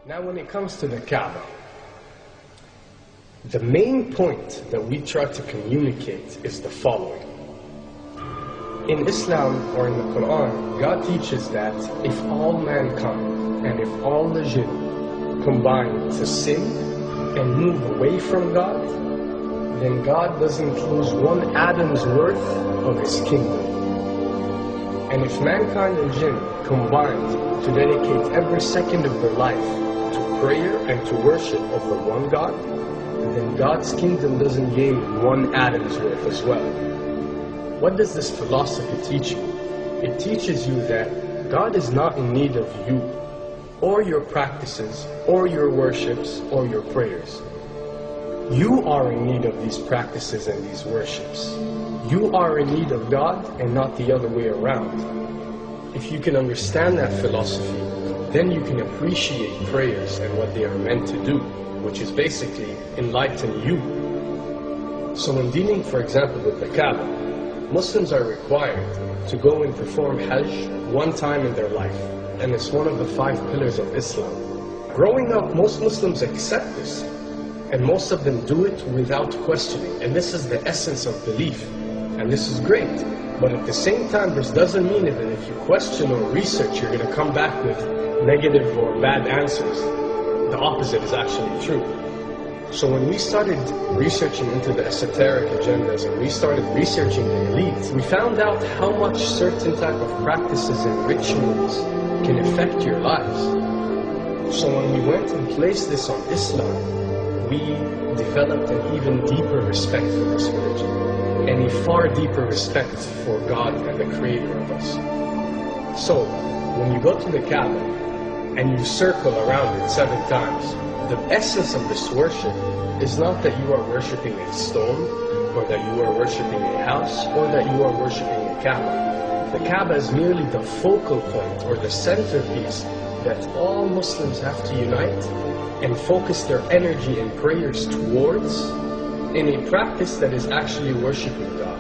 Now when it comes to the Kabe, the main point that we try to communicate is the following. In Islam or in the Quran, God teaches that if all mankind and if all the jinn combine to sin and move away from God, then God doesn't lose one atom's worth of His kingdom. And if mankind and jinn combined to dedicate every second of their life to prayer and to worship of the one God, then God's kingdom doesn't gain one atom's worth as well. What does this philosophy teach you? It teaches you that God is not in need of you, or your practices, or your worships, or your prayers. You are in need of these practices and these worships. You are in need of God and not the other way around. If you can understand that philosophy, then you can appreciate prayers and what they are meant to do, which is basically enlighten you. So when dealing, for example, with the Kabe, Muslims are required to go and perform Hajj one time in their life, and it's one of the 5 pillars of Islam. Growing up, most Muslims accept this, and most of them do it without questioning, and this is the essence of belief, and this is great. But at the same time, this doesn't mean that if you question or research, you're going to come back with negative or bad answers. The opposite is actually true. So when we started researching into the esoteric agendas and we started researching the elite, we found out how much certain type of practices and rituals can affect your lives. So when we went and placed this on Islam, we developed an even deeper respect for this religion and a far deeper respect for God and the Creator of us. So when you go to the Kabe and you circle around it 7 times, the essence of this worship is not that you are worshipping a stone, or that you are worshipping a house, or that you are worshipping a Kabe. The Kabe is merely the focal point, or the centerpiece, that all Muslims have to unite and focus their energy and prayers towards in a practice that is actually worshipping God.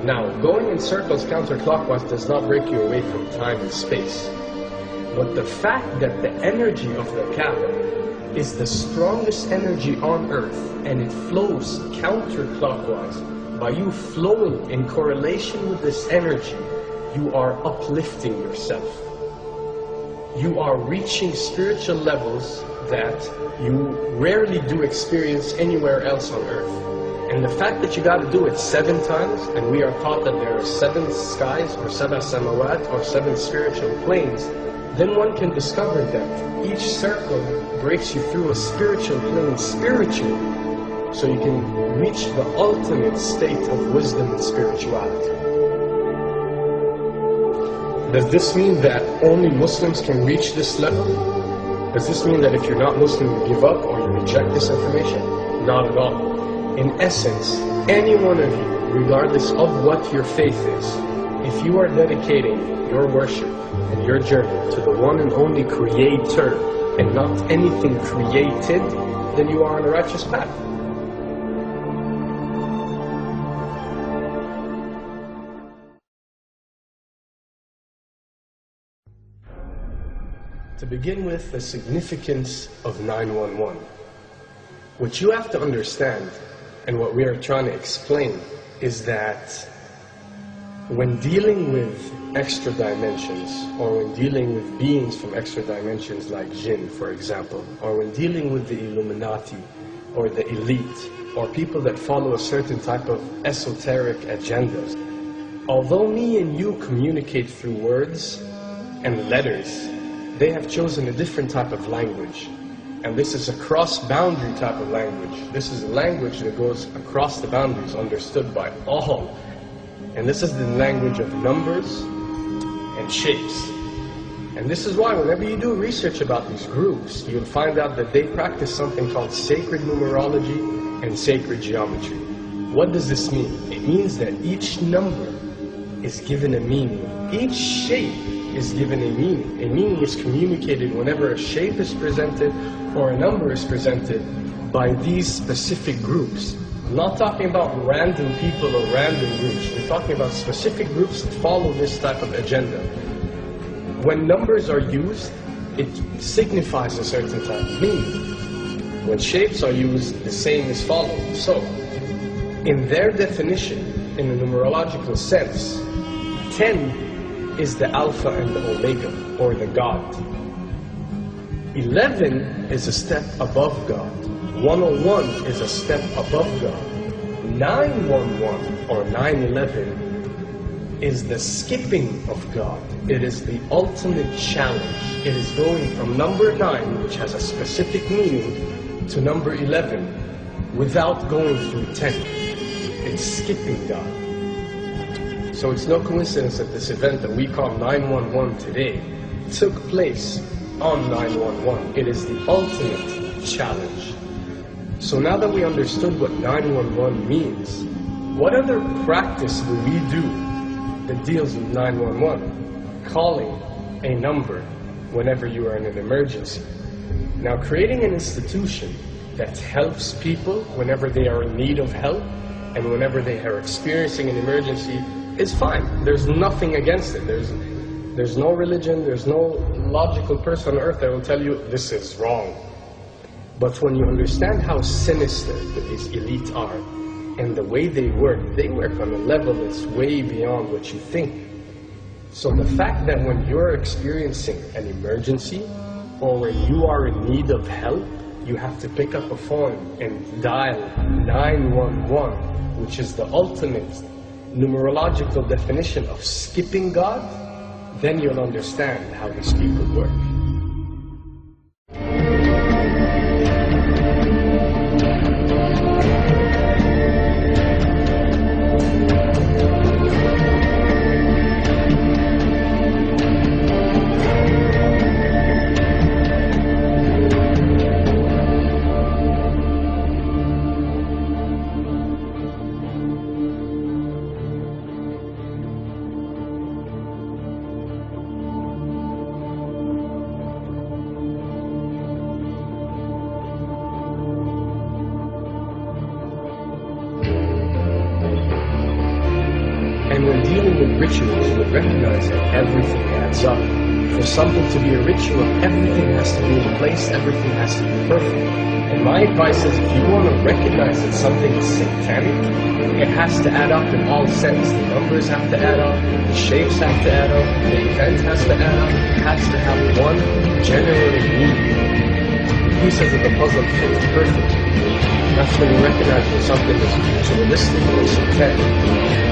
Now, going in circles counterclockwise does not break you away from time and space. But the fact that the energy of the Kabe is the strongest energy on earth and it flows counterclockwise, by you flowing in correlation with this energy, you are uplifting yourself. You are reaching spiritual levels that you rarely do experience anywhere else on earth. And the fact that you got to do it 7 times, and we are taught that there are 7 skies, or 7 samawat, or 7 spiritual planes, then one can discover that each circle breaks you through a spiritual plane spiritually, so you can reach the ultimate state of wisdom and spirituality. Does this mean that only Muslims can reach this level? Does this mean that if you're not Muslim, you give up or you reject this information? Not at all. In essence, any one of you, regardless of what your faith is, if you are dedicating your worship and your journey to the one and only Creator and not anything created, then you are on a righteous path. To begin with, the significance of 911. What you have to understand, and what we are trying to explain, is that when dealing with extra dimensions, or when dealing with beings from extra dimensions like jinn, for example, or when dealing with the Illuminati, or the elite, or people that follow a certain type of esoteric agendas, although me and you communicate through words and letters, they have chosen a different type of language. And this is a cross-boundary type of language. This is a language that goes across the boundaries, understood by all. And this is the language of numbers and shapes. And this is why whenever you do research about these groups, you'll find out that they practice something called sacred numerology and sacred geometry. What does this mean? It means that each number is given a meaning. Each shape is given a meaning. A meaning is communicated whenever a shape is presented or a number is presented by these specific groups. I'm not talking about random people or random groups. We're talking about specific groups that follow this type of agenda. When numbers are used, it signifies a certain type of meaning. When shapes are used, the same is followed. So, in their definition, in a numerological sense, 10 is the Alpha and the Omega, or the God. 11 is a step above God. 101 is a step above God. 911 or 911 is the skipping of God. It is the ultimate challenge. It is going from number 9, which has a specific meaning, to number 11 without going through 10. It's skipping God. So it's no coincidence that this event that we call 911 today took place on 911. It is the ultimate challenge. So now that we understood what 911 means, what other practice do we do that deals with 911? Calling a number whenever you are in an emergency. Now, creating an institution that helps people whenever they are in need of help and whenever they are experiencing an emergency is fine. There's nothing against it. There's no religion, there's no logical person on earth that will tell you this is wrong. But when you understand how sinister these elites are and the way they work on a level that's way beyond what you think. So the fact that when you're experiencing an emergency or when you are in need of help, you have to pick up a phone and dial 911, which is the ultimate numerological definition of skipping God, then you'll understand how these people work. And when dealing with rituals, we recognize that everything adds up. For something to be a ritual, everything has to be in place, everything has to be perfect. And my advice is, if you want to recognize that something is satanic, it has to add up in all sense. The numbers have to add up, the shapes have to add up, the event has to add up, it has to have one general meaning. The pieces of the puzzle fit perfectly. That's when you recognize that something is ritualistic or satanic.